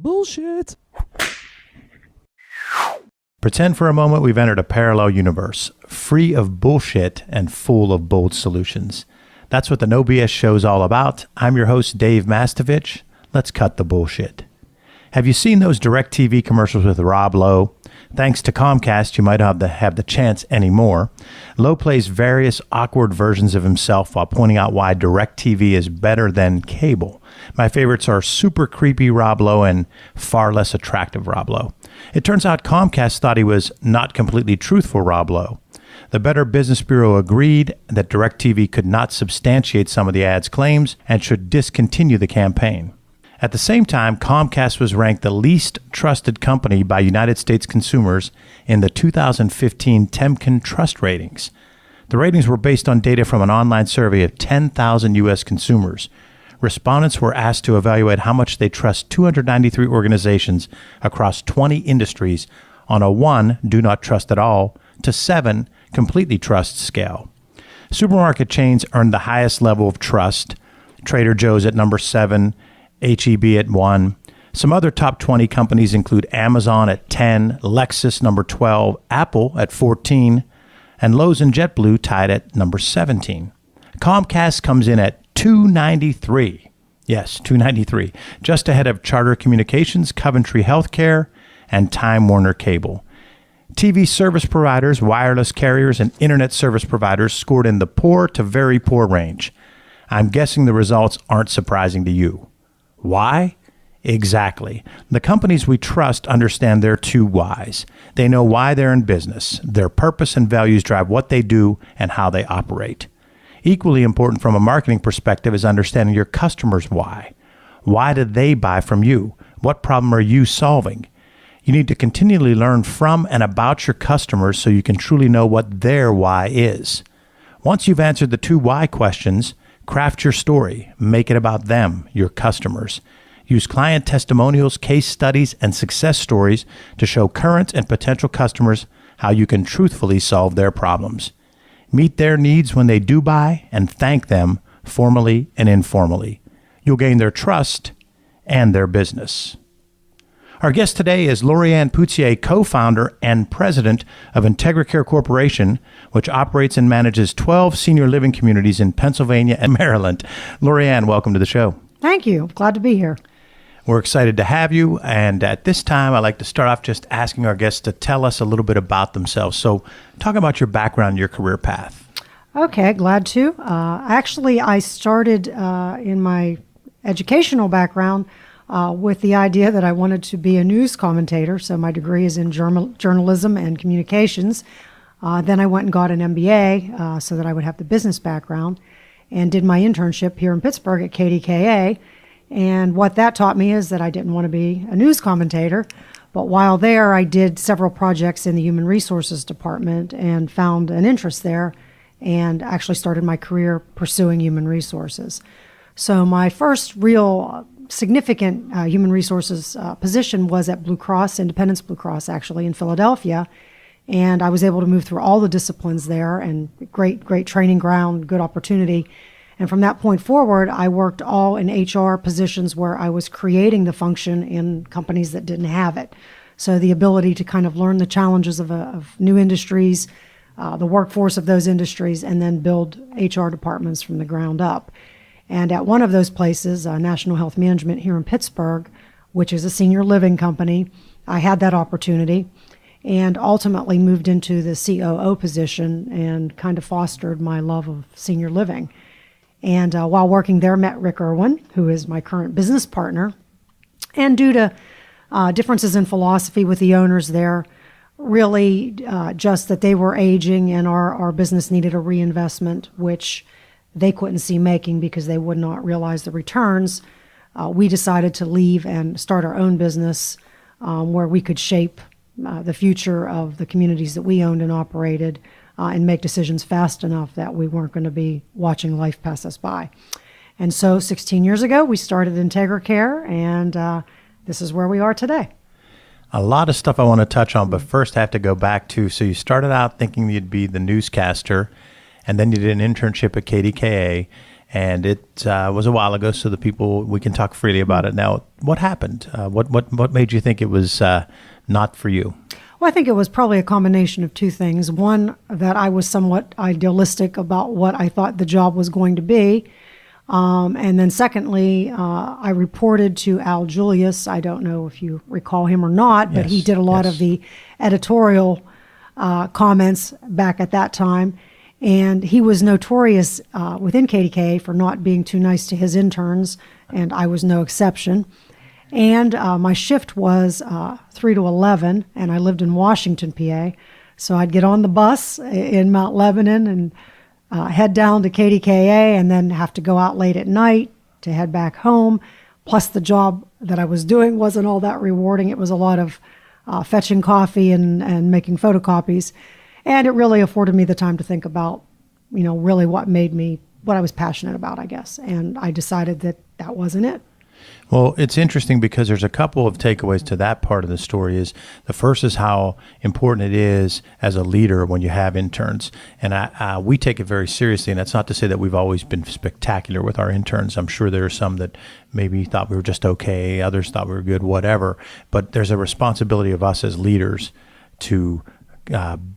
Bullshit. Pretend for a moment we've entered a parallel universe, free of bullshit and full of bold solutions. That's what the No BS show's all about. I'm your host, Dave Mastovich. Let's cut the bullshit. Have you seen those DirecTV commercials with Rob Lowe? Thanks to Comcast, you might not have the chance anymore. Lowe plays various awkward versions of himself while pointing out why DirecTV is better than cable. My favorites are super creepy Rob Lowe and far less attractive Rob Lowe. It turns out Comcast thought he was not completely truthful Rob Lowe. The Better Business Bureau agreed that DirecTV could not substantiate some of the ad's claims and should discontinue the campaign. At the same time, Comcast was ranked the least trusted company by United States consumers in the 2015 Temkin Trust Ratings. The ratings were based on data from an online survey of 10,000 U.S. consumers. Respondents were asked to evaluate how much they trust 293 organizations across 20 industries on a 1, do not trust at all, to 7, completely trust scale. Supermarket chains earned the highest level of trust, Trader Joe's at number 7, H-E-B at 1. Some other top 20 companies include Amazon at 10, Lexus number 12, Apple at 14, and Lowe's and JetBlue tied at number 17. Comcast comes in at 293. Yes, 293. Just ahead of Charter Communications, Coventry Healthcare, and Time Warner Cable. TV service providers, wireless carriers, and internet service providers scored in the poor to very poor range. I'm guessing the results aren't surprising to you. Why? Exactly. The companies we trust understand their two whys. They know why they're in business. Their purpose and values drive what they do and how they operate. Equally important from a marketing perspective is understanding your customers' why. Why do they buy from you? What problem are you solving? You need to continually learn from and about your customers so you can truly know what their why is. Once you've answered the two why questions, craft your story. Make it about them, your customers. Use client testimonials, case studies, and success stories to show current and potential customers how you can truthfully solve their problems. Meet their needs when they do buy and thank them formally and informally. You'll gain their trust and their business. Our guest today is Loriann Putzier, co-founder and president of IntegraCare Corporation, which operates and manages 12 senior living communities in Pennsylvania and Maryland. Loriann, welcome to the show. Thank you. Glad to be here. We're excited to have you. And at this time, I'd like to start off just asking our guests to tell us a little bit about themselves. So talk about your background, your career path. Okay, glad to. Actually, I started in my educational background with the idea that I wanted to be a news commentator. So my degree is in journalism and communications. Then I went and got an MBA so that I would have the business background and did my internship here in Pittsburgh at KDKA. And what that taught me is that I didn't want to be a news commentator. But while there, I did several projects in the Human Resources Department and found an interest there and actually started my career pursuing human resources. So my first real significant human resources position was at Blue Cross, Independence Blue Cross, actually, in Philadelphia. And I was able to move through all the disciplines there, and great training ground, good opportunity. And from that point forward, I worked all in HR positions where I was creating the function in companies that didn't have it. So the ability to kind of learn the challenges of new industries, the workforce of those industries, and then build HR departments from the ground up. And at one of those places, National Health Management here in Pittsburgh, which is a senior living company, I had that opportunity and ultimately moved into the COO position and kind of fostered my love of senior living. And while working there, met Rick Irwin, who is my current business partner. And due to differences in philosophy with the owners there, really just that they were aging and our business needed a reinvestment, which they couldn't see making because they would not realize the returns, we decided to leave and start our own business where we could shape the future of the communities that we owned and operated and make decisions fast enough that we weren't going to be watching life pass us by. And so 16 years ago, we started IntegraCare, and this is where we are today. A lot of stuff I want to touch on, but first I have to go back to, so you started out thinking you'd be the newscaster, and then you did an internship at KDKA, And it was a while ago, so we can talk freely about it. Now, what happened? What made you think it was not for you? Well, I think it was probably a combination of two things. One, that I was somewhat idealistic about what I thought the job was going to be. And then secondly, I reported to Al Julius. I don't know if you recall him or not, but he did a lot of the editorial comments back at that time. And he was notorious within KDKA for not being too nice to his interns, and I was no exception. And my shift was 3 to 11, and I lived in Washington, PA. So I'd get on the bus in Mount Lebanon and head down to KDKA, and then have to go out late at night to head back home. Plus, the job that I was doing wasn't all that rewarding. It was a lot of fetching coffee and making photocopies. And it really afforded me the time to think about, really what I was passionate about, I guess. And I decided that wasn't it. Well, it's interesting because there's a couple of takeaways to that part of the story. The first is how important it is as a leader when you have interns. And we take it very seriously. And that's not to say that we've always been spectacular with our interns. I'm sure there are some that maybe thought we were just okay, others thought we were good, whatever. But there's a responsibility of us as leaders to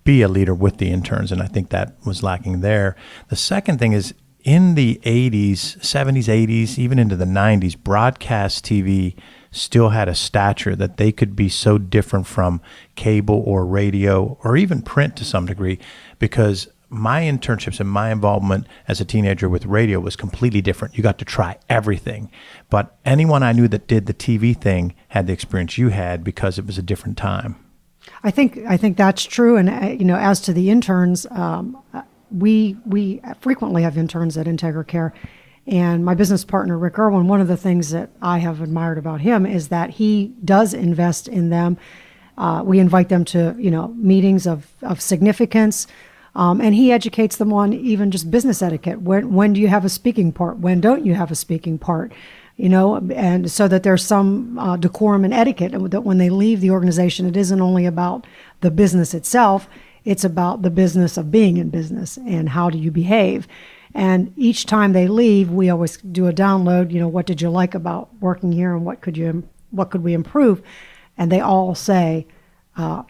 be a leader with the interns. And I think that was lacking there. The second thing is, in the 80s, 70s, 80s, even into the 90s, broadcast TV still had a stature that they could be so different from cable or radio or even print to some degree, because my internships and my involvement as a teenager with radio was completely different. You got to try everything. But anyone I knew that did the TV thing had the experience you had because it was a different time. I think that's true. And, as to the interns, we frequently have interns at IntegraCare, and my business partner, Rick Irwin, one of the things that I have admired about him is that he does invest in them. We invite them to, meetings of significance, and he educates them on even just business etiquette. When do you have a speaking part? When don't you have a speaking part? And so that there's some decorum and etiquette, and that when they leave the organization, it isn't only about the business itself. It's about the business of being in business and how do you behave. And each time they leave, we always do a download, what did you like about working here and what could we improve? And they all say, I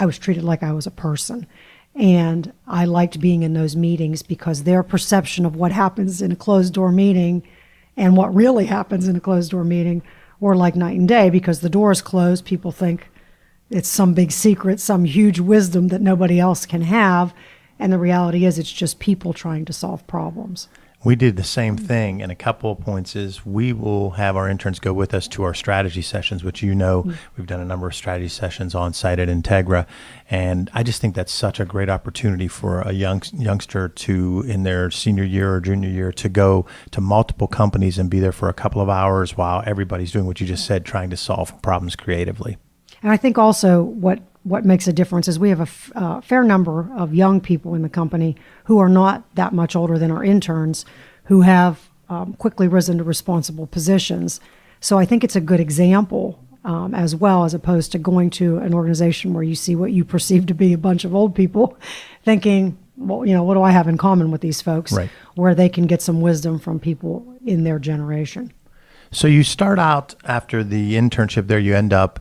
was treated like I was a person. And I liked being in those meetings because their perception of what happens in a closed door meeting and what really happens in a closed door meeting were like night and day, because the door is closed. People think it's some big secret, some huge wisdom that nobody else can have. And the reality is it's just people trying to solve problems. We did the same thing, and a couple of points is we will have our interns go with us to our strategy sessions, which we've done a number of strategy sessions on site at Integra, and I just think that's such a great opportunity for a youngster to, in their senior year or junior year, to go to multiple companies and be there for a couple of hours while everybody's doing what you just said, trying to solve problems creatively. And I think also what makes a difference is we have a fair number of young people in the company who are not that much older than our interns, who have quickly risen to responsible positions. So I think it's a good example as well, as opposed to going to an organization where you see what you perceive to be a bunch of old people thinking, well, what do I have in common with these folks? Right. Where they can get some wisdom from people in their generation. So you start out after the internship there, you end up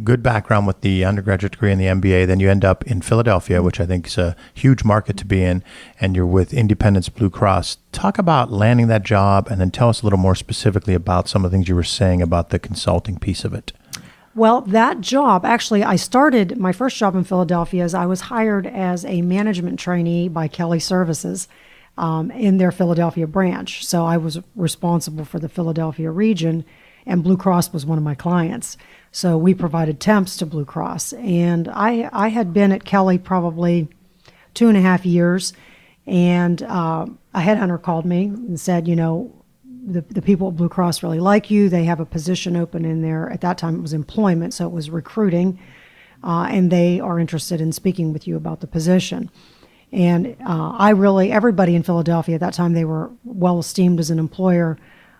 good background with the undergraduate degree and the MBA. Then you end up in Philadelphia, which I think is a huge market to be in, and you're with Independence Blue Cross. Talk about landing that job, and then tell us a little more specifically about some of the things you were saying about the consulting piece of it. Well, that job, actually, I started my first job in Philadelphia as I was hired as a management trainee by Kelly Services in their Philadelphia branch. So I was responsible for the Philadelphia region, and Blue Cross was one of my clients. So we provided temps to Blue Cross. And I had been at Kelly probably 2.5 years, and a headhunter called me and said, the people at Blue Cross really like you. They have a position open in there. At that time, it was employment, so it was recruiting, and they are interested in speaking with you about the position. And everybody in Philadelphia at that time, they were well esteemed as an employer,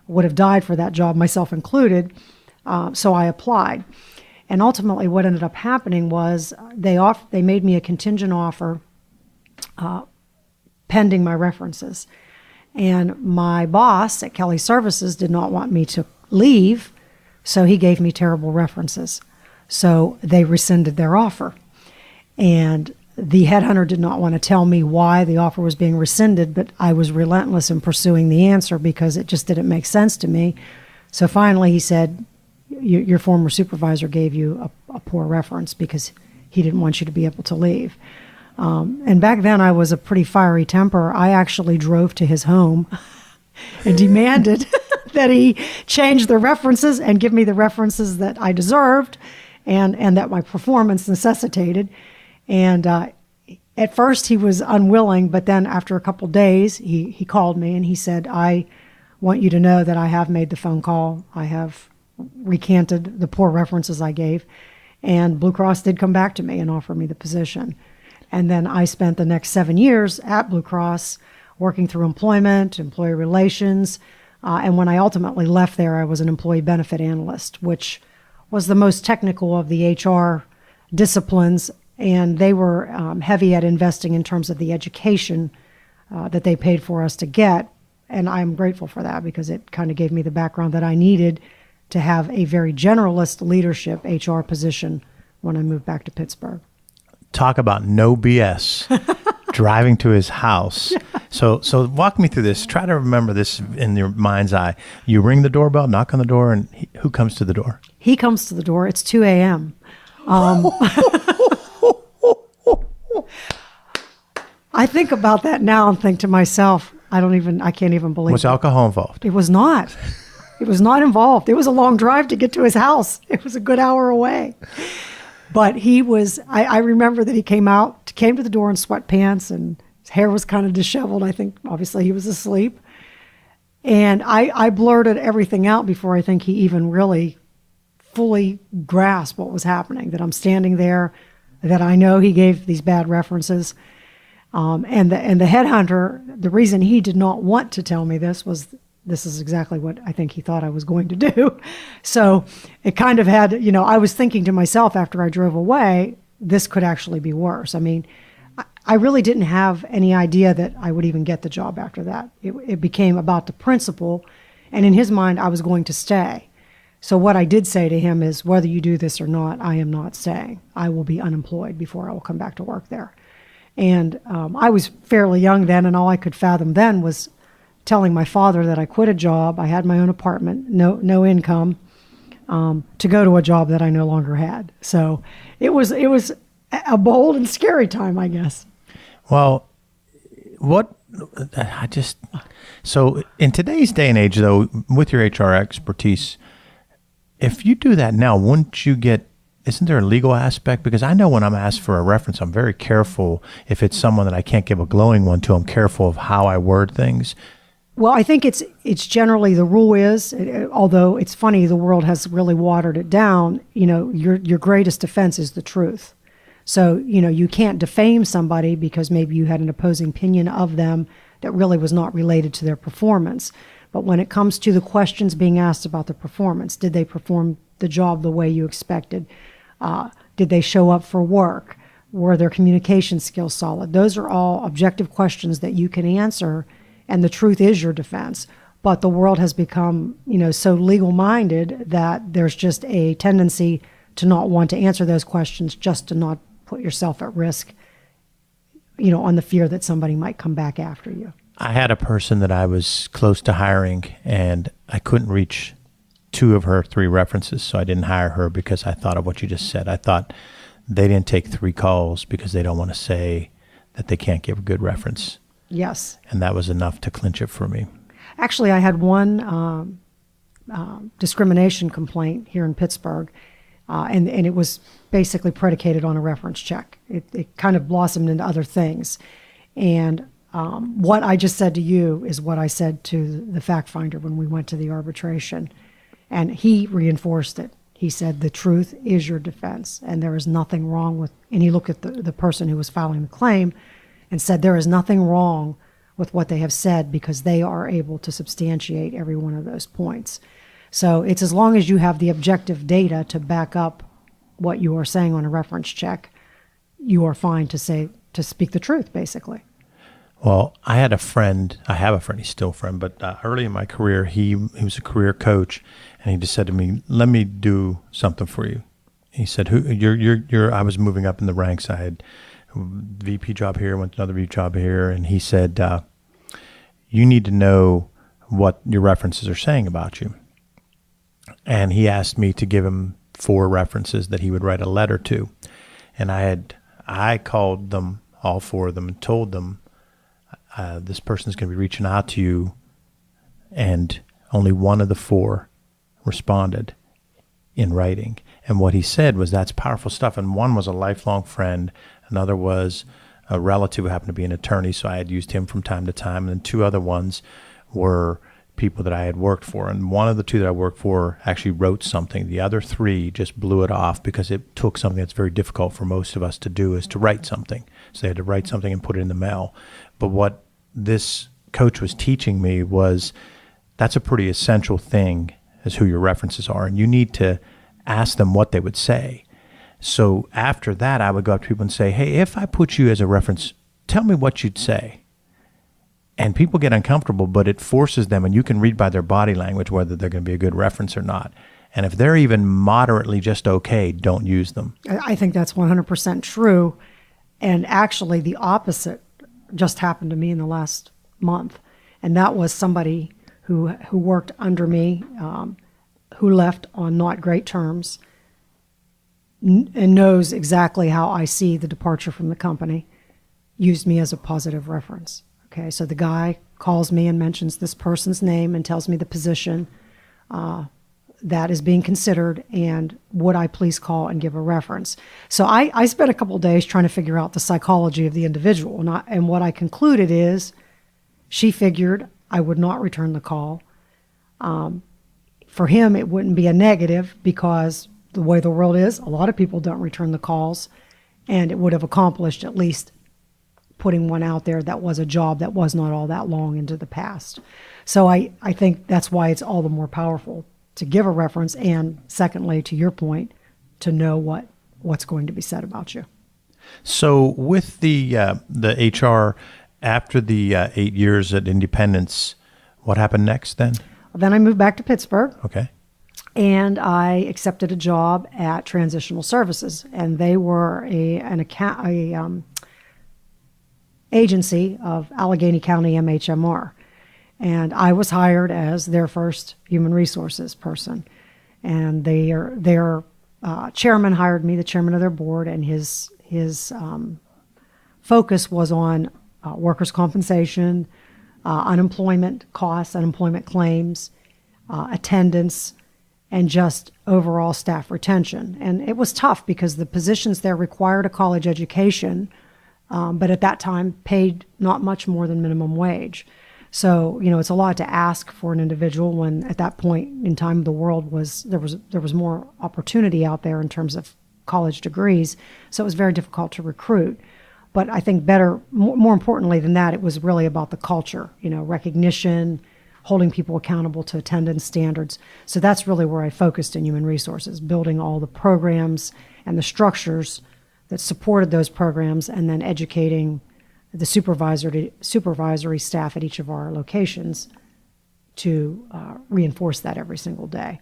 would have died for that job, myself included. So I applied. And ultimately what ended up happening was they made me a contingent offer pending my references. And my boss at Kelly Services did not want me to leave, so he gave me terrible references. So they rescinded their offer. And the headhunter did not want to tell me why the offer was being rescinded, but I was relentless in pursuing the answer because it just didn't make sense to me. So finally he said, your former supervisor gave you a poor reference because he didn't want you to be able to leave. And back then I was a pretty fiery temper. I actually drove to his home and demanded that he change the references and give me the references that I deserved and that my performance necessitated. And at first he was unwilling, but then after a couple days, he called me and he said, I want you to know that I have made the phone call. I have recanted the poor references I gave. And Blue Cross did come back to me and offer me the position. And then I spent the next 7 years at Blue Cross working through employment, employee relations. And when I ultimately left there, I was an employee benefit analyst, which was the most technical of the HR disciplines. And they were heavy at investing in terms of the education that they paid for us to get. And I'm grateful for that because it kind of gave me the background that I needed to have a very generalist leadership HR position when I moved back to Pittsburgh. Talk about no BS. Driving to his house. So walk me through this. Try to remember this in your mind's eye. You ring the doorbell, knock on the door, and who comes to the door? He comes to the door. It's 2 a.m. I think about that now and think to myself, I can't even believe Was alcohol involved? It was not. It was not involved. It was a long drive to get to his house. It was a good hour away. But he was, I remember that he came to the door in sweatpants and his hair was kind of disheveled. I think obviously he was asleep. And I blurted everything out before I think he even really fully grasped what was happening, that I'm standing there, that I know he gave these bad references. And the headhunter, the reason he did not want to tell me this was this is exactly what I think he thought I was going to do. So it kind of had, I was thinking to myself after I drove away, this could actually be worse. I mean, I really didn't have any idea that I would even get the job after that. It became about the principal, and in his mind, I was going to stay. So what I did say to him is, whether you do this or not, I am not staying. I will be unemployed before I will come back to work there. And I was fairly young then, and all I could fathom then was telling my father that I quit a job, I had my own apartment, no income, to go to a job that I no longer had. So it was a bold and scary time, I guess. Well, so in today's day and age, though, with your HR expertise, if you do that now, isn't there a legal aspect? Because I know when I'm asked for a reference, I'm very careful. If it's someone that I can't give a glowing one to, I'm careful of how I word things. Well, I think it's generally the rule is, although it's funny, the world has really watered it down. Your greatest defense is the truth. So, you can't defame somebody because maybe you had an opposing opinion of them that really was not related to their performance. But when it comes to the questions being asked about the performance, did they perform the job the way you expected? Did they show up for work? Were their communication skills solid? Those are all objective questions that you can answer, and the truth is your defense. But the world has become, so legal-minded that there's just a tendency to not want to answer those questions just to not put yourself at risk, on the fear that somebody might come back after you. I had a person that I was close to hiring, and I couldn't reach 2 of her 3 references, so I didn't hire her because I thought of what you just said. I thought they didn't take 3 calls because they don't want to say that they can't give a good reference. Yes. And that was enough to clinch it for me. Actually, I had one discrimination complaint here in Pittsburgh, and it was basically predicated on a reference check. It kind of blossomed into other things. And what I just said to you is what I said to the fact finder when we went to the arbitration. And he reinforced it. He said, the truth is your defense, and there is nothing wrong with, and he looked at the person who was filing the claim and said, there is nothing wrong with what they have said because they are able to substantiate every one of those points. So it's as long as you have the objective data to back up what you are saying on a reference check, you are fine to speak the truth, basically. Well, I had a friend. I have a friend. He's still a friend, but early in my career, he was a career coach, and he just said to me, "Let me do something for you." He said, "Who you're?" I was moving up in the ranks. I had a VP job here, went to another VP job here, and he said, "You need to know what your references are saying about you." And he asked me to give him 4 references that he would write a letter to, and I called them, all 4 of them, and told them, this person is going to be reaching out to you, and only one of the 4 responded in writing. And what he said was, that's powerful stuff. And one was a lifelong friend. Another was a relative who happened to be an attorney, so I had used him from time to time. And then 2 other ones were people that I had worked for. And one of the 2 that I worked for actually wrote something. The other 3 just blew it off because it took something that's very difficult for most of us to do, is to write something. So they had to write something and put it in the mail. But what this coach was teaching me was, that's a pretty essential thing, is who your references are. And you need to ask them what they would say. So after that, I would go up to people and say, "Hey, if I put you as a reference, tell me what you'd say." And people get uncomfortable, but it forces them, and you can read by their body language whether they're going to be a good reference or not. And if they're even moderately just okay, don't use them. I think that's 100% true. And actually, the opposite just happened to me in the last month. And that was somebody who worked under me, who left on not great terms, and knows exactly how I see the departure from the company, used me as a positive reference. Okay, so the guy calls me and mentions this person's name and tells me the position that is being considered, and would I please call and give a reference. So I spent a couple of days trying to figure out the psychology of the individual, and what I concluded is she figured I would not return the call. For him, it wouldn't be a negative, because the way the world is, a lot of people don't return the calls, and it would have accomplished at least putting one out there that was a job that was not all that long into the past. So I think that's why it's all the more powerful to give a reference, and secondly, to your point, to know what's going to be said about you. So with the HR, after the 8 years at Independence, what happened next then? Then I moved back to Pittsburgh. Okay. And I accepted a job at Transitional Services, and they were an agency of Allegheny County MHMR. And I was hired as their first human resources person. And their chairman hired me, the chairman of their board, and his focus was on workers' compensation, unemployment costs, unemployment claims, attendance, and just overall staff retention. And it was tough because the positions there required a college education, but at that time paid not much more than minimum wage. So, it's a lot to ask for an individual when at that point in time the world there was more opportunity out there in terms of college degrees. So it was very difficult to recruit. But I think more importantly than that, it was really about the culture, recognition, holding people accountable to attendance standards. So that's really where I focused in human resources, building all the programs and the structures that supported those programs, and then educating the supervisory staff at each of our locations to reinforce that every single day.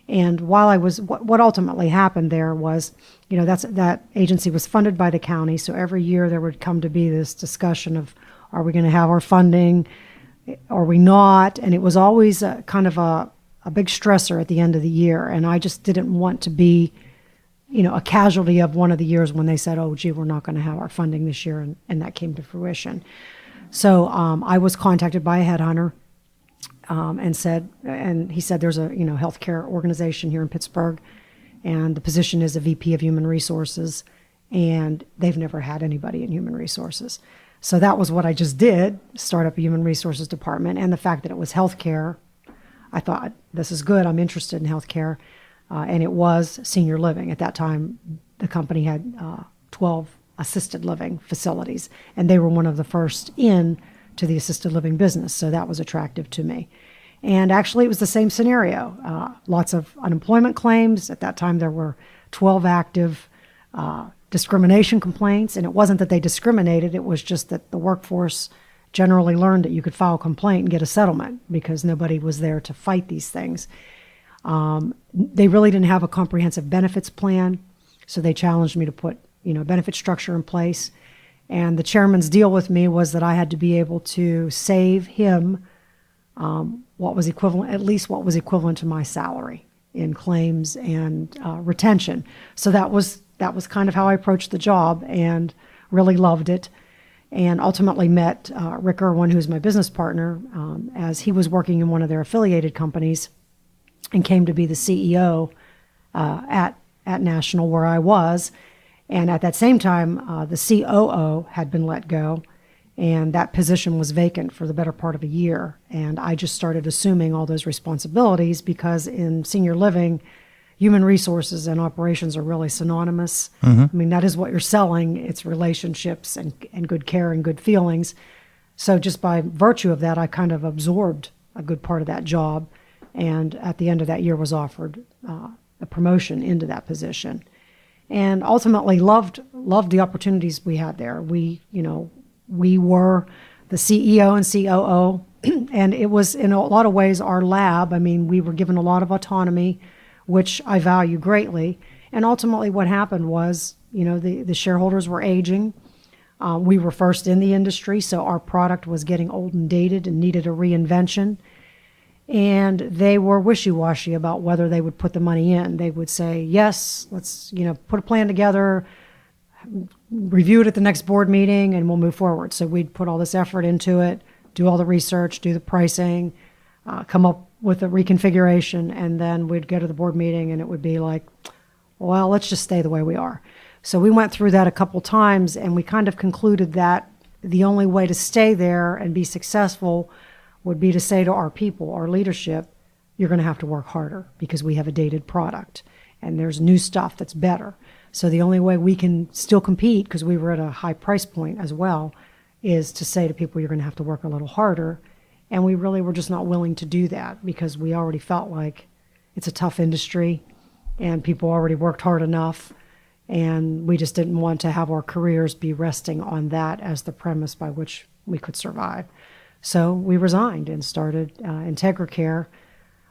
And while I was, what ultimately happened there was, that agency was funded by the county. So every year there would come to be this discussion of, are we going to have our funding? Are we not? And it was always kind of a big stressor at the end of the year. And I just didn't want to be, a casualty of one of the years when they said, oh, gee, we're not going to have our funding this year. And that came to fruition. So I was contacted by a headhunter and he said, there's a, healthcare organization here in Pittsburgh, and the position is a VP of Human Resources, and they've never had anybody in Human Resources. So that was what I just did, start up a Human Resources department. And the fact that it was healthcare, I thought, this is good, I'm interested in healthcare. And it was senior living. At that time, the company had 12 assisted living facilities, and they were one of the first in to the assisted living business, so that was attractive to me. And actually, it was the same scenario. Lots of unemployment claims. At that time, there were 12 active discrimination complaints, and it wasn't that they discriminated, it was just that the workforce generally learned that you could file a complaint and get a settlement because nobody was there to fight these things. They really didn't have a comprehensive benefits plan, so they challenged me to put, benefit structure in place. And the chairman's deal with me was that I had to be able to save him what was equivalent to my salary in claims and retention. So that was kind of how I approached the job, and really loved it. And ultimately met Rick Irwin, who's my business partner, as he was working in one of their affiliated companies, and came to be the CEO at National, where I was. And at that same time, the COO had been let go, and that position was vacant for the better part of a year. And I just started assuming all those responsibilities because in senior living, human resources and operations are really synonymous. Mm-hmm. I mean, that is what you're selling. It's relationships and good care and good feelings. So just by virtue of that, I kind of absorbed a good part of that job. And at the end of that year was offered a promotion into that position. And ultimately loved the opportunities we had there. We were the CEO and COO, and it was in a lot of ways our lab. I mean, we were given a lot of autonomy, which I value greatly. And ultimately what happened was, the shareholders were aging. We were first in the industry, so our product was getting old and dated and needed a reinvention. And they were wishy-washy about whether they would put the money in. They would say, yes, let's, put a plan together, review it at the next board meeting, and we'll move forward. So we'd put all this effort into it, do all the research, do the pricing, come up with a reconfiguration, and then we'd go to the board meeting and it would be like, well, let's just stay the way we are. So we went through that a couple times, and we kind of concluded that the only way to stay there and be successful would be to say to our people, our leadership, you're going to have to work harder because we have a dated product and there's new stuff that's better. So the only way we can still compete, because we were at a high price point as well, is to say to people, you're going to have to work a little harder. And we really were just not willing to do that because we already felt like it's a tough industry and people already worked hard enough. And we just didn't want to have our careers be resting on that as the premise by which we could survive. So we resigned and started IntegraCare,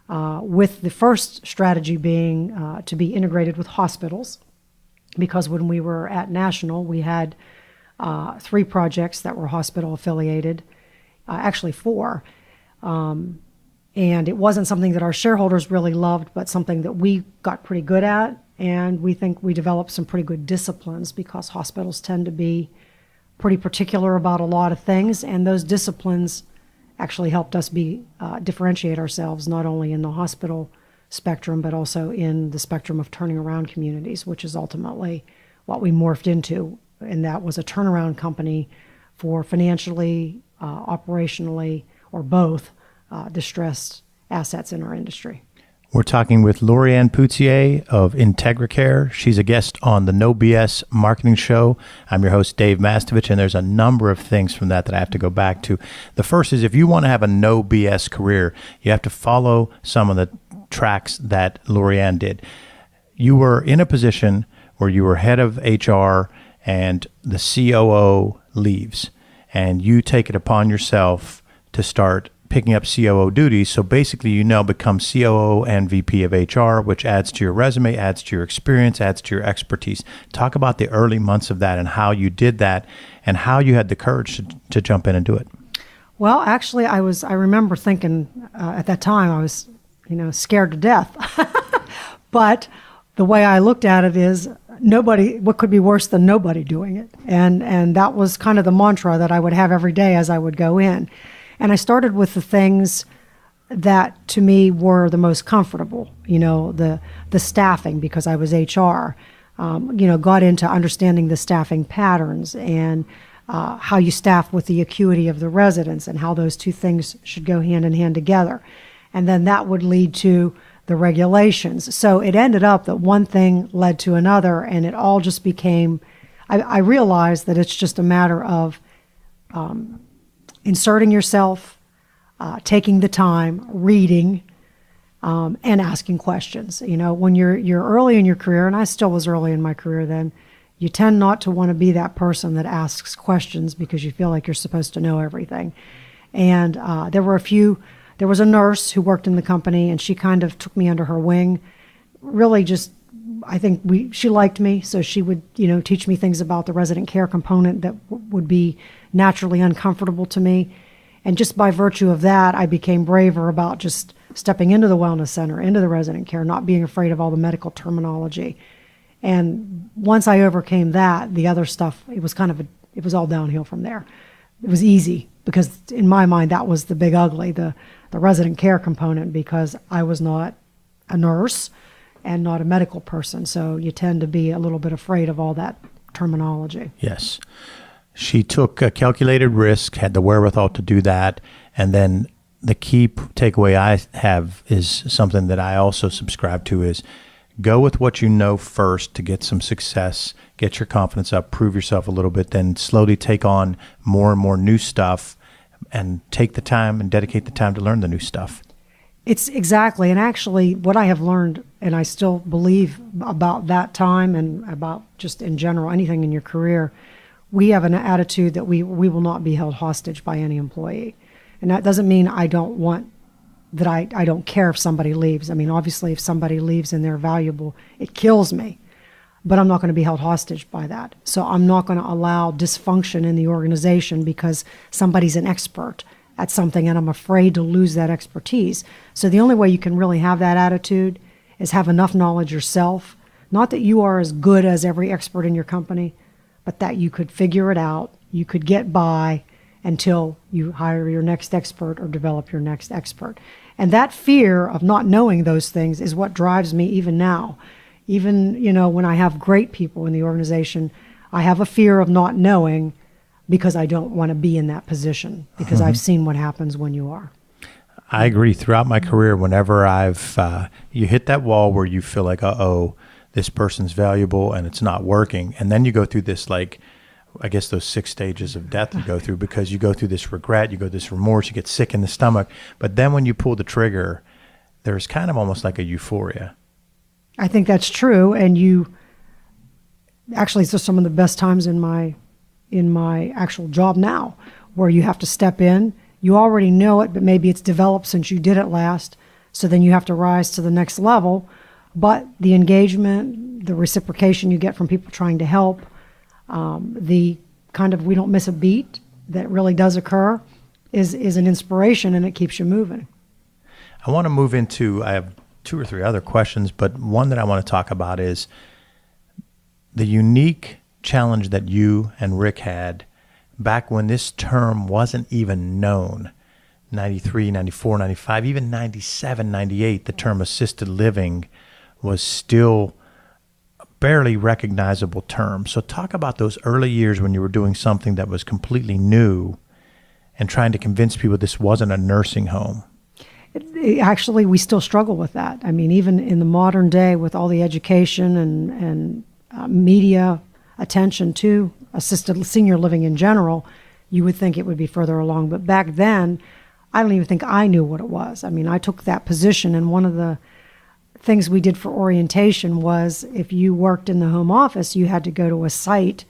with the first strategy being to be integrated with hospitals, because when we were at National, we had 3 projects that were hospital affiliated, actually 4. And it wasn't something that our shareholders really loved, but something that we got pretty good at. And we think we developed some pretty good disciplines because hospitals tend to be pretty particular about a lot of things, and those disciplines actually helped us differentiate ourselves not only in the hospital spectrum but also in the spectrum of turning around communities, which is ultimately what we morphed into, and that was a turnaround company for financially, operationally, or both distressed assets in our industry. We're talking with Loriann Putzier of IntegraCare. She's a guest on the No BS Marketing Show. I'm your host, Dave Mastovich, and there's a number of things from that I have to go back to. The first is, if you want to have a no BS career, you have to follow some of the tracks that Loriann did. You were in a position where you were head of HR and the COO leaves, and you take it upon yourself to start picking up COO duties. So basically, you now become COO and VP of HR, which adds to your resume, adds to your experience, adds to your expertise. Talk about the early months of that and how you did that and how you had the courage to jump in and do it. Well, actually, I remember thinking at that time I was, scared to death. But the way I looked at it is, what could be worse than nobody doing it? And that was kind of the mantra that I would have every day as I would go in. And I started with the things that to me were the most comfortable, the staffing, because I was HR, got into understanding the staffing patterns and how you staff with the acuity of the residents and how those two things should go hand in hand together. And then that would lead to the regulations. So it ended up that one thing led to another, and it all just became, I realized that it's just a matter of inserting yourself, taking the time, reading, and asking questions. When you're early in your career, and I still was early in my career then, you tend not to want to be that person that asks questions because you feel like you're supposed to know everything. And there was a nurse who worked in the company, and she kind of took me under her wing. Really just, I think she liked me, so she would, teach me things about the resident care component that would be naturally uncomfortable to me. And just by virtue of that, I became braver about just stepping into the wellness center, into the resident care, not being afraid of all the medical terminology. And once I overcame that, the other stuff, it was all downhill from there. It was easy because in my mind, that was the big ugly, the resident care component, because I was not a nurse and not a medical person. So you tend to be a little bit afraid of all that terminology. Yes. She took a calculated risk, had the wherewithal to do that. And then the key takeaway I have is something that I also subscribe to is go with what you know first to get some success, get your confidence up, prove yourself a little bit, then slowly take on more and more new stuff and take the time and dedicate the time to learn the new stuff. It's exactly. And actually what I have learned, and I still believe about that time and about just in general, anything in your career, we have an attitude that we will not be held hostage by any employee. And that doesn't mean I don't care if somebody leaves. I mean, obviously, if somebody leaves and they're valuable, it kills me. But I'm not going to be held hostage by that. So I'm not going to allow dysfunction in the organization because somebody's an expert at something and I'm afraid to lose that expertise. So the only way you can really have that attitude is have enough knowledge yourself. Not that you are as good as every expert in your company, but that you could figure it out, you could get by until you hire your next expert or develop your next expert. And that fear of not knowing those things is what drives me even now. Even, when I have great people in the organization, I have a fear of not knowing because I don't want to be in that position because I've seen what happens when you are. I agree. Throughout my career, whenever you hit that wall where you feel like, this person's valuable and it's not working. And then you go through this, those 6 stages of death you go through because you go through this regret, you go through this remorse, you get sick in the stomach. But then when you pull the trigger, there's kind of almost like a euphoria. I think that's true. And it's just some of the best times in my actual job now where you have to step in. You already know it, but maybe it's developed since you did it last. So then you have to rise to the next level. But the engagement, the reciprocation you get from people trying to help, the kind of we don't miss a beat that really does occur is an inspiration, and it keeps you moving. I want to move into, I have 2 or 3 other questions, but one that I want to talk about is the unique challenge that you and Rick had back when this term wasn't even known. 93, 94, 95, even 97, 98, the term assisted living was still a barely recognizable term. So talk about those early years when you were doing something that was completely new and trying to convince people this wasn't a nursing home. Actually, we still struggle with that. I mean, even in the modern day with all the education and media attention to assisted senior living in general, you would think it would be further along. But back then, I don't even think I knew what it was. I mean, I took that position, and one of the things we did for orientation was if you worked in the home office, you had to go to a site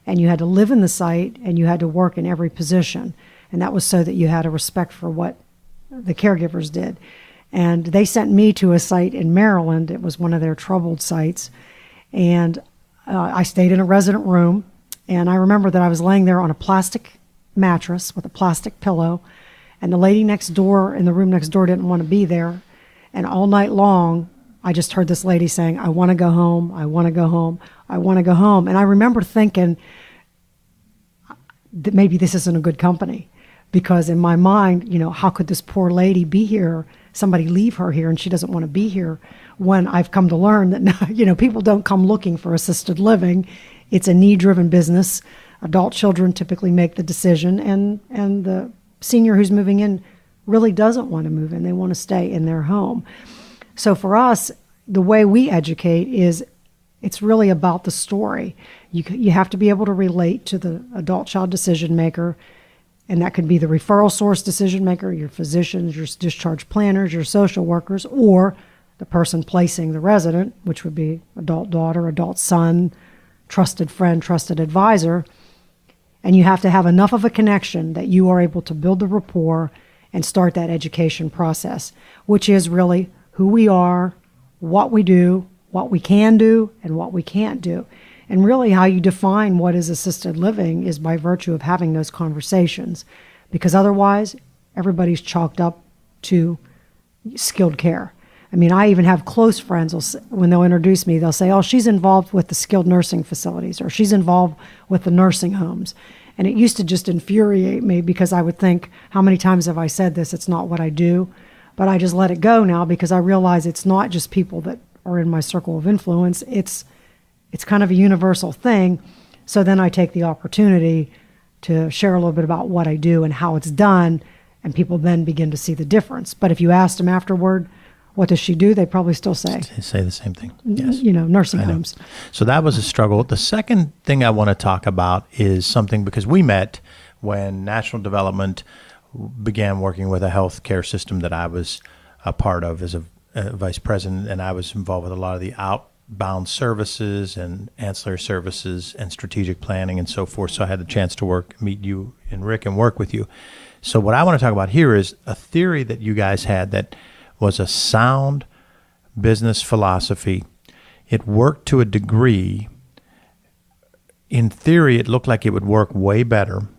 and you had to live in the site and you had to work in every position. And that was so that you had a respect for what the caregivers did. And they sent me to a site in Maryland. It was one of their troubled sites. And I stayed in a resident room. And I remember that I was laying there on a plastic mattress with a plastic pillow. And the lady next door in the room next door didn't want to be there. And all night long, I just heard this lady saying, I want to go home, I want to go home, I want to go home. And I remember thinking that maybe this isn't a good company. Because in my mind, how could this poor lady be here, somebody leave her here and she doesn't want to be here, when I've come to learn that, people don't come looking for assisted living. It's a need-driven business. Adult children typically make the decision, and the senior who's moving in really doesn't want to move in. They want to stay in their home. So for us, the way we educate is it's really about the story. You have to be able to relate to the adult-child decision maker, and that could be the referral source decision maker, your physicians, your discharge planners, your social workers, or the person placing the resident, which would be adult daughter, adult son, trusted friend, trusted advisor. And you have to have enough of a connection that you are able to build the rapport and start that education process, which is really who we are, what we do, what we can do, and what we can't do. And really how you define what is assisted living is by virtue of having those conversations, because otherwise everybody's chalked up to skilled care. I mean, I even have close friends, when they'll introduce me, they'll say, oh, she's involved with the skilled nursing facilities, or she's involved with the nursing homes. And it used to just infuriate me, because I would think, how many times have I said this? It's not what I do. But I just let it go now, because I realize it's not just people that are in my circle of influence. It's kind of a universal thing. So then I take the opportunity to share a little bit about what I do and how it's done, and people then begin to see the difference. But if you asked them afterward, what does she do? They probably still say the same thing. Yes. Nursing homes. So that was a struggle. The second thing I want to talk about is something, because we met when National Development began working with a healthcare system that I was a part of as a vice president, and I was involved with a lot of the outbound services and ancillary services and strategic planning and so forth. So I had the chance to meet you and Rick and work with you. So what I want to talk about here is a theory that you guys had that was a sound business philosophy. It worked to a degree. In theory, it looked like it would work way better.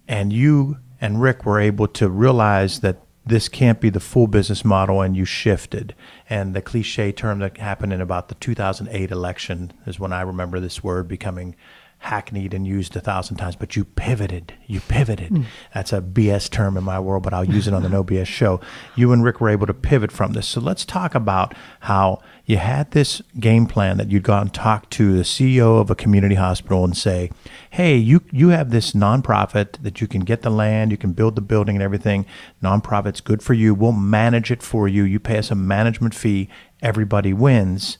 And you and Rick were able to realize that this can't be the full business model, and you shifted. And the cliche term that happened in about the 2008 election is when I remember this word becoming hackneyed and used 1,000 times, but you pivoted. That's a BS term in my world, but I'll use it on the No BS show. You and Rick were able to pivot from this. So let's talk about how you had this game plan that you'd go out and talk to the CEO of a community hospital and say, hey, you have this nonprofit that you can get the land, you can build the building and everything. Nonprofit's good for you. We'll manage it for you. You pay us a management fee. Everybody wins.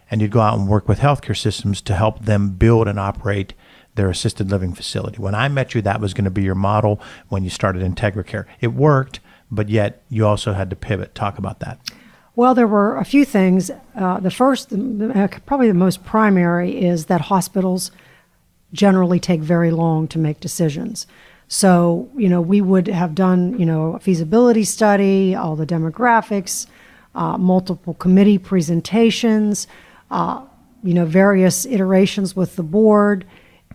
And you'd go out and work with healthcare systems to help them build and operate their assisted living facility. When I met you, that was going to be your model when you started IntegraCare. It worked, but yet you also had to pivot. Talk about that. Well, there were a few things. The first, probably the most primary, is that hospitals generally take very long to make decisions. So, we would have done, a feasibility study, all the demographics, multiple committee presentations, various iterations with the board,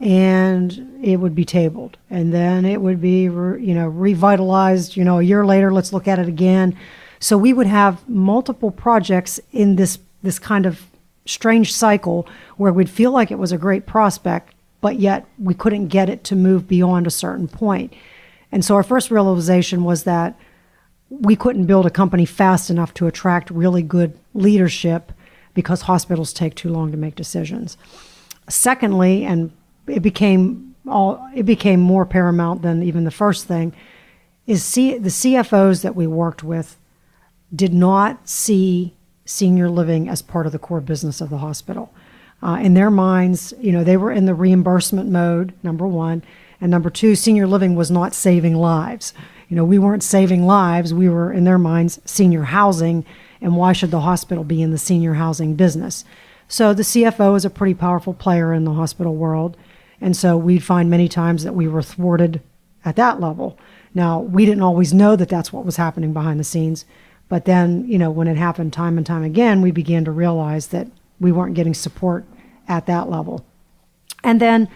and it would be tabled. And then it would be, revitalized, a year later, let's look at it again. So we would have multiple projects in this kind of strange cycle where we'd feel like it was a great prospect, but yet we couldn't get it to move beyond a certain point. And so our first realization was that we couldn't build a company fast enough to attract really good leadership, because hospitals take too long to make decisions. Secondly, and it became more paramount than even the first thing, is the CFOs that we worked with did not see senior living as part of the core business of the hospital. In their minds, they were in the reimbursement mode, number one, and number two, senior living was not saving lives. We weren't saving lives. We were, in their minds, senior housing, and why should the hospital be in the senior housing business? So the CFO is a pretty powerful player in the hospital world, and so we'd find many times that we were thwarted at that level. Now, we didn't always know that that's what was happening behind the scenes, but then, when it happened time and time again, we began to realize that we weren't getting support at that level. And then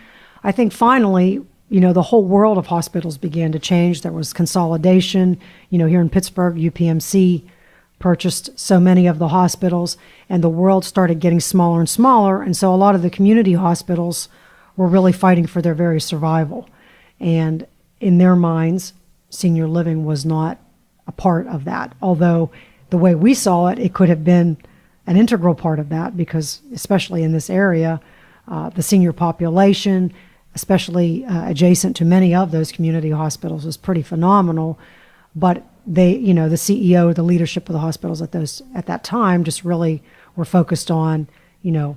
I think finally, the whole world of hospitals began to change. There was consolidation. Here in Pittsburgh, UPMC purchased so many of the hospitals, and the world started getting smaller and smaller. And so a lot of the community hospitals were really fighting for their very survival. And in their minds, senior living was not a part of that. Although the way we saw it, it could have been an integral part of that, because especially in this area, the senior population, especially adjacent to many of those community hospitals, was pretty phenomenal. But they, the CEO, the leadership of the hospitals at that time just really were focused on, the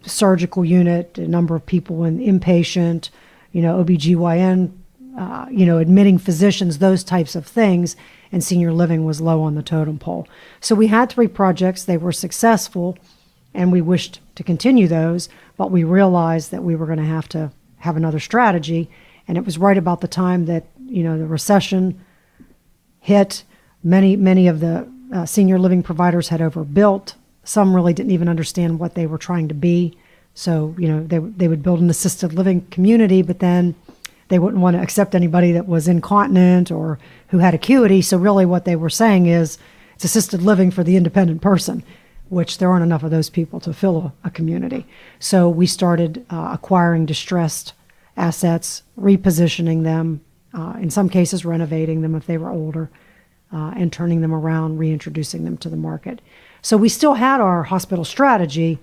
surgical unit, a number of people in inpatient, OBGYN, admitting physicians, those types of things, and senior living was low on the totem pole. So we had 3 projects. They were successful, and we wished to continue those, but we realized that we were going to have another strategy. And it was right about the time that, the recession hit. Many of the senior living providers had overbuilt. Some really didn't even understand what they were trying to be. So, they would build an assisted living community, but then they wouldn't want to accept anybody that was incontinent or who had acuity. So really what they were saying is it's assisted living for the independent person, which there aren't enough of those people to fill a community. So we started acquiring distressed assets, repositioning them, in some cases renovating them if they were older, and turning them around, reintroducing them to the market. So we still had our hospital strategy,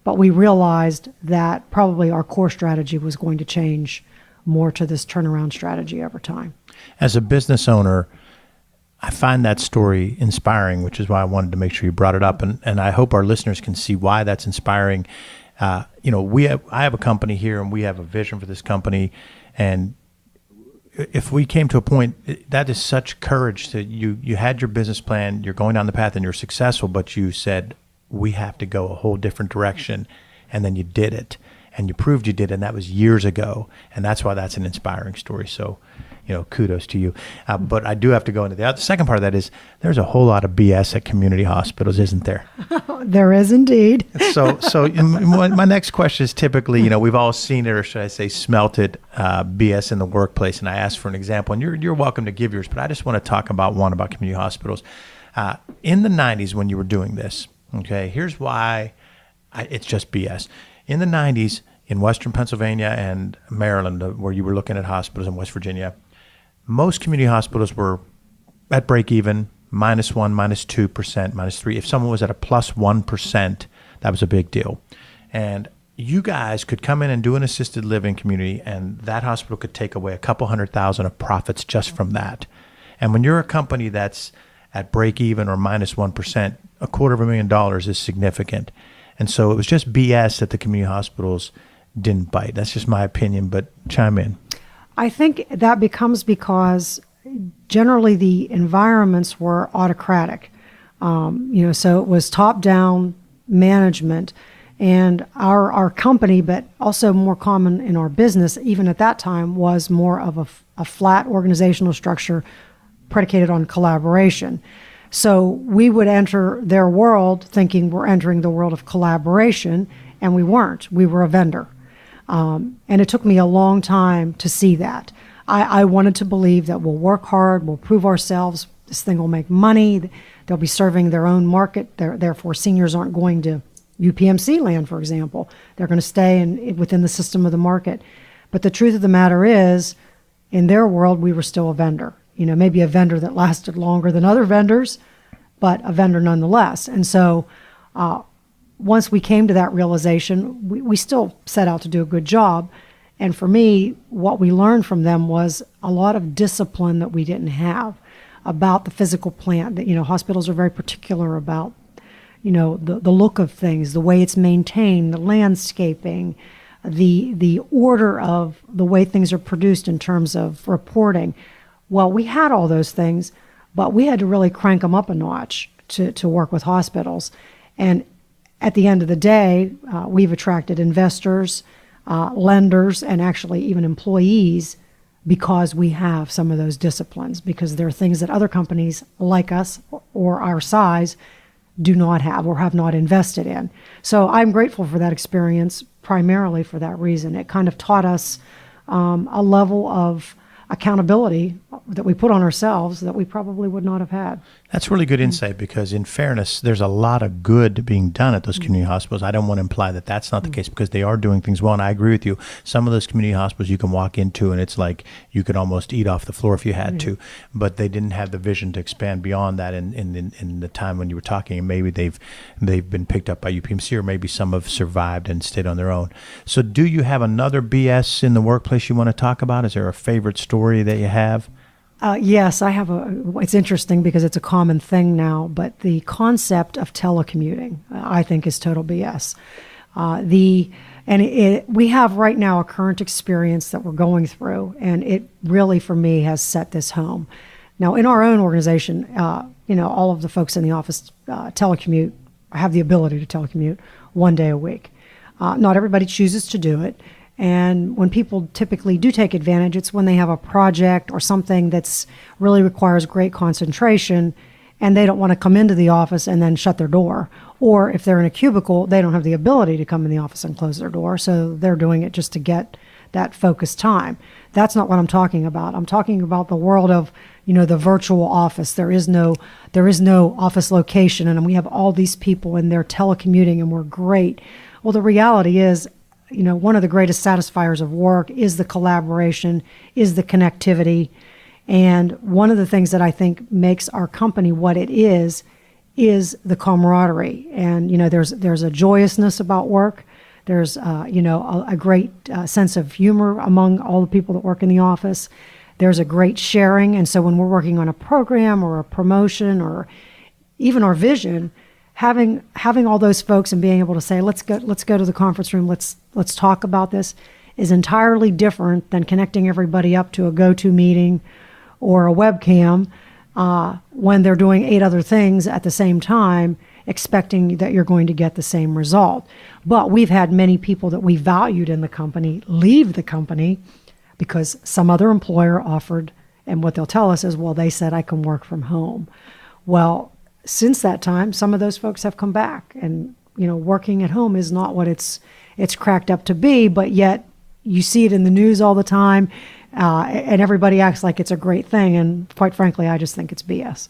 but we realized that probably our core strategy was going to change more to this turnaround strategy over time. As a business owner, I find that story inspiring, which is why I wanted to make sure you brought it up. And I hope our listeners can see why that's inspiring. I have a company here and we have a vision for this company. And if we came to a point, that is such courage that you had your business plan, you're going down the path and you're successful, but you said, we have to go a whole different direction. And then you did it. And you proved you did, and that was years ago, and that's why that's an inspiring story. So, kudos to you. But I do have to go into the second part of that is there's a whole lot of BS at community hospitals, isn't there? There is indeed. So my next question is typically, we've all seen it, or should I say smelt it, BS in the workplace, and I asked for an example, and you're welcome to give yours, but I just want to talk about one about community hospitals. In the 90s when you were doing this, okay, here's why it's just BS. In the 90s, in Western Pennsylvania and Maryland, where you were looking at hospitals in West Virginia, most community hospitals were at break even, -1%, -2%, -3%. If someone was at a +1%, that was a big deal. And you guys could come in and do an assisted living community, and that hospital could take away a couple $100,000 of profits just from that. And when you're a company that's at break even or -1%, $250,000 is significant. And so it was just BS that the community hospitals didn't bite. That's just my opinion, but chime in. I think that becomes because generally the environments were autocratic. So it was top-down management, and our company, but also more common in our business, even at that time, was more of a flat organizational structure predicated on collaboration. So we would enter their world thinking we're entering the world of collaboration, and we weren't. We were a vendor. And it took me a long time to see that. I wanted to believe that we'll work hard, we'll prove ourselves, this thing will make money, they'll be serving their own market, therefore seniors aren't going to UPMC land, for example. They're going to stay within the system of the market. But the truth of the matter is, in their world, we were still a vendor. Maybe a vendor that lasted longer than other vendors, but a vendor nonetheless. And so once we came to that realization, we still set out to do a good job. And for me, what we learned from them was a lot of discipline that we didn't have about the physical plant. That hospitals are very particular about, the look of things, the way it's maintained, the landscaping, the order of the way things are produced in terms of reporting. Well, we had all those things, but we had to really crank them up a notch to work with hospitals. And at the end of the day, we've attracted investors, lenders, and actually even employees because we have some of those disciplines, because there are things that other companies like us or our size do not have or have not invested in. So I'm grateful for that experience primarily for that reason. It kind of taught us a level of accountability that we put on ourselves that we probably would not have had. That's really good insight, because in fairness, there's a lot of good being done at those community hospitals. I don't want to imply that that's not the case, because they are doing things well. And I agree with you. Some of those community hospitals you can walk into and it's like you could almost eat off the floor if you had to, but they didn't have the vision to expand beyond that in the time when you were talking. And maybe they've been picked up by UPMC, or maybe some have survived and stayed on their own. So do you have another BS in the workplace you want to talk about? Is there a favorite story that you have? Yes, I have it's interesting because it's a common thing now, but the concept of telecommuting, I think, is total BS. We have right now a current experience that we're going through, and it really, for me, has set this home. Now, in our own organization, all of the folks in the office telecommute have the ability to telecommute 1 day a week. Not everybody chooses to do it. And when people typically do take advantage, it's when they have a project or something that's really requires great concentration and they don't want to come into the office and then shut their door. Or if they're in a cubicle, they don't have the ability to come in the office and close their door. So they're doing it just to get that focused time. That's not what I'm talking about. I'm talking about the world of, the virtual office. There is no office location, and we have all these people and they're telecommuting and we're great. Well, the reality is, one of the greatest satisfiers of work is the collaboration, is the connectivity. And one of the things that I think makes our company what it is the camaraderie. And, there's a joyousness about work. There's, a great sense of humor among all the people that work in the office. There's a great sharing. And so when we're working on a program or a promotion or even our vision, having all those folks and being able to say, let's go to the conference room, let's talk about this, is entirely different than connecting everybody up to a go-to meeting or a webcam when they're doing 8 other things at the same time, expecting that you're going to get the same result. But we've had many people that we valued in the company leave the company because some other employer offered, and what they'll tell us is, well, they said I can work from home. Well, since that time, some of those folks have come back, and working at home is not what it's cracked up to be, but yet you see it in the news all the time, and everybody acts like it's a great thing, and quite frankly, I just think it's BS.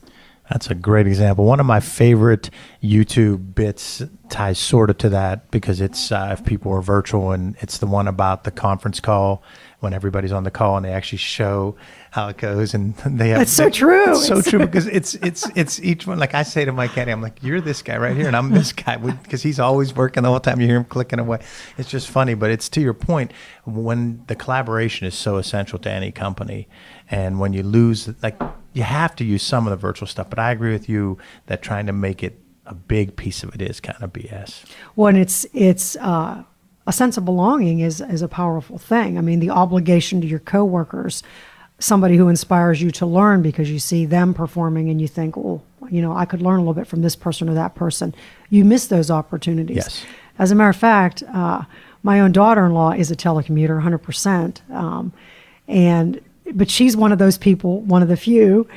That's a great example. One of my favorite YouTube bits ties sort of to that because it's if people are virtual, and it's the one about the conference call when everybody's on the call and they actually show how it goes, and they have. That's so true. It's so true because it's each one. Like I say to Mike Kenny, I'm like, you're this guy right here, and I'm this guy, because he's always working the whole time. You hear him clicking away. It's just funny, but it's to your point when the collaboration is so essential to any company, and when you lose, like, you have to use some of the virtual stuff. But I agree with you that trying to make it a big piece of it is kind of BS. Well, and it's a sense of belonging is a powerful thing. I mean, the obligation to your coworkers, somebody who inspires you to learn because you see them performing and you think, well, I could learn a little bit from this person or that person. You miss those opportunities. Yes. As a matter of fact, my own daughter-in-law is a telecommuter, 100%. But she's one of those people, one of the few,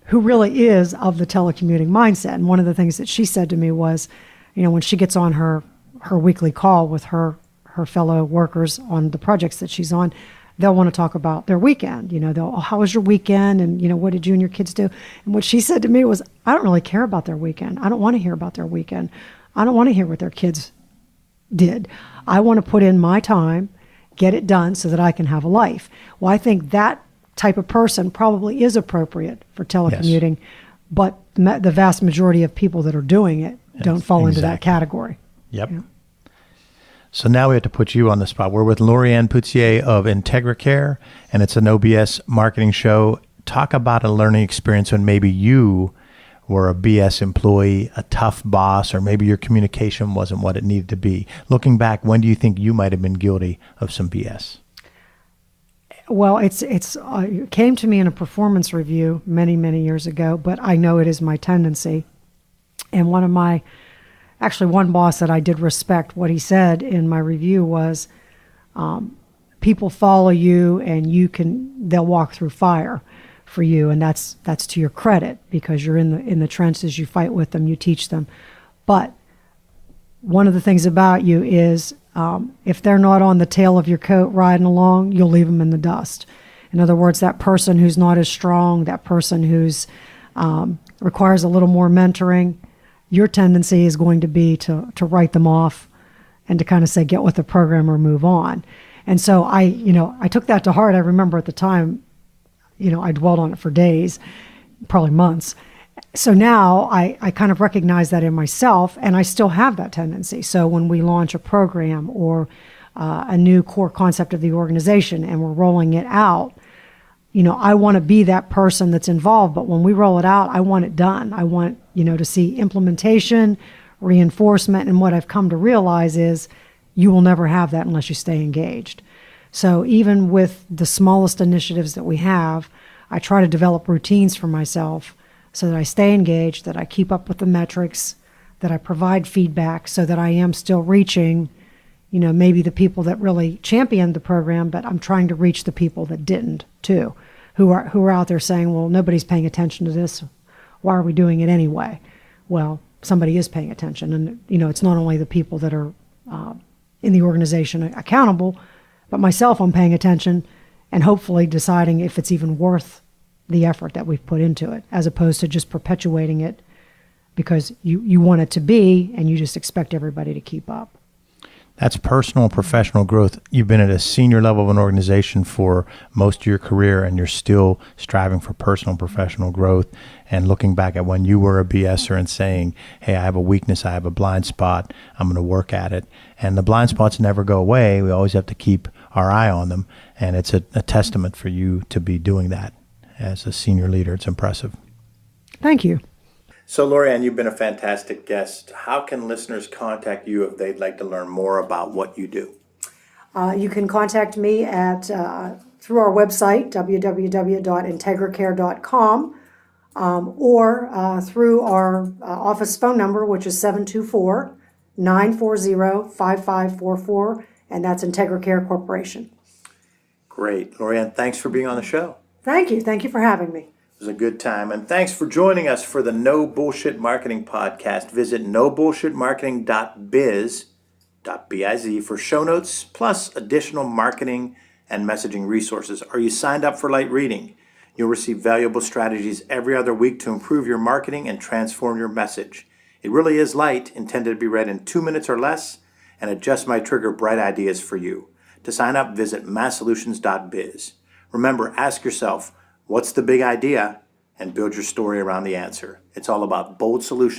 who really is of the telecommuting mindset. And one of the things that she said to me was, when she gets on her weekly call with her fellow workers on the projects that she's on, they'll want to talk about their weekend. They'll, how was your weekend? And, what did you and your kids do? And what she said to me was, I don't really care about their weekend. I don't want to hear about their weekend. I don't want to hear what their kids did. I want to put in my time, get it done so that I can have a life. Well, I think that type of person probably is appropriate for telecommuting, yes. But the vast majority of people that are doing it don't fall into that category. Yep. So now we have to put you on the spot. We're with Loriann Putzier of IntegraCare, and it's an OBS marketing show. Talk about a learning experience when maybe you were a BS employee, a tough boss, or maybe your communication wasn't what it needed to be. Looking back, when do you think you might have been guilty of some BS? Well, it came to me in a performance review many, many years ago, but I know it is my tendency. And one boss that I did respect, what he said in my review was, people follow you and they'll walk through fire for you. And that's to your credit because you're in the trenches, you fight with them, you teach them. But one of the things about you is, if they're not on the tail of your coat riding along, you'll leave them in the dust. In other words, that person who's not as strong, that person who's requires a little more mentoring, your tendency is going to be to write them off and to kind of say, get with the program or move on. And so I took that to heart. I remember at the time, I dwelled on it for days, probably months. So now I kind of recognize that in myself, and I still have that tendency. So when we launch a program or a new core concept of the organization and we're rolling it out, I want to be that person that's involved. But when we roll it out, I want it done. I want, to see implementation, reinforcement. And what I've come to realize is you will never have that unless you stay engaged. So even with the smallest initiatives that we have, I try to develop routines for myself so that I stay engaged, that I keep up with the metrics, that I provide feedback so that I am still reaching, maybe the people that really championed the program, but I'm trying to reach the people that didn't too, who are out there saying, well, nobody's paying attention to this. Why are we doing it anyway? Well, somebody is paying attention. And, it's not only the people that are in the organization accountable, but myself, I'm paying attention and hopefully deciding if it's even worth the effort that we've put into it, as opposed to just perpetuating it because you want it to be and you just expect everybody to keep up. That's personal and professional growth. You've been at a senior level of an organization for most of your career, and you're still striving for personal and professional growth and looking back at when you were a BSer and saying, hey, I have a weakness, I have a blind spot, I'm going to work at it. And the blind spots never go away. We always have to keep our eye on them. And it's a testament for you to be doing that as a senior leader. It's impressive. Thank you. So, Loriann, you've been a fantastic guest. How can listeners contact you if they'd like to learn more about what you do? You can contact me at through our website, www.integracare.com, or through our office phone number, which is 724-940-5544, and that's Integracare Corporation. Great. Loriann, thanks for being on the show. Thank you. Thank you for having me. It was a good time. And thanks for joining us for the No Bullshit Marketing Podcast. Visit nobullshitmarketing.biz for show notes, plus additional marketing and messaging resources. Are you signed up for light reading? You'll receive valuable strategies every other week to improve your marketing and transform your message. It really is light, intended to be read in 2 minutes or less, and it just might trigger bright ideas for you. To sign up, visit masssolutions.biz. Remember, ask yourself, what's the big idea? And build your story around the answer. It's all about bold solutions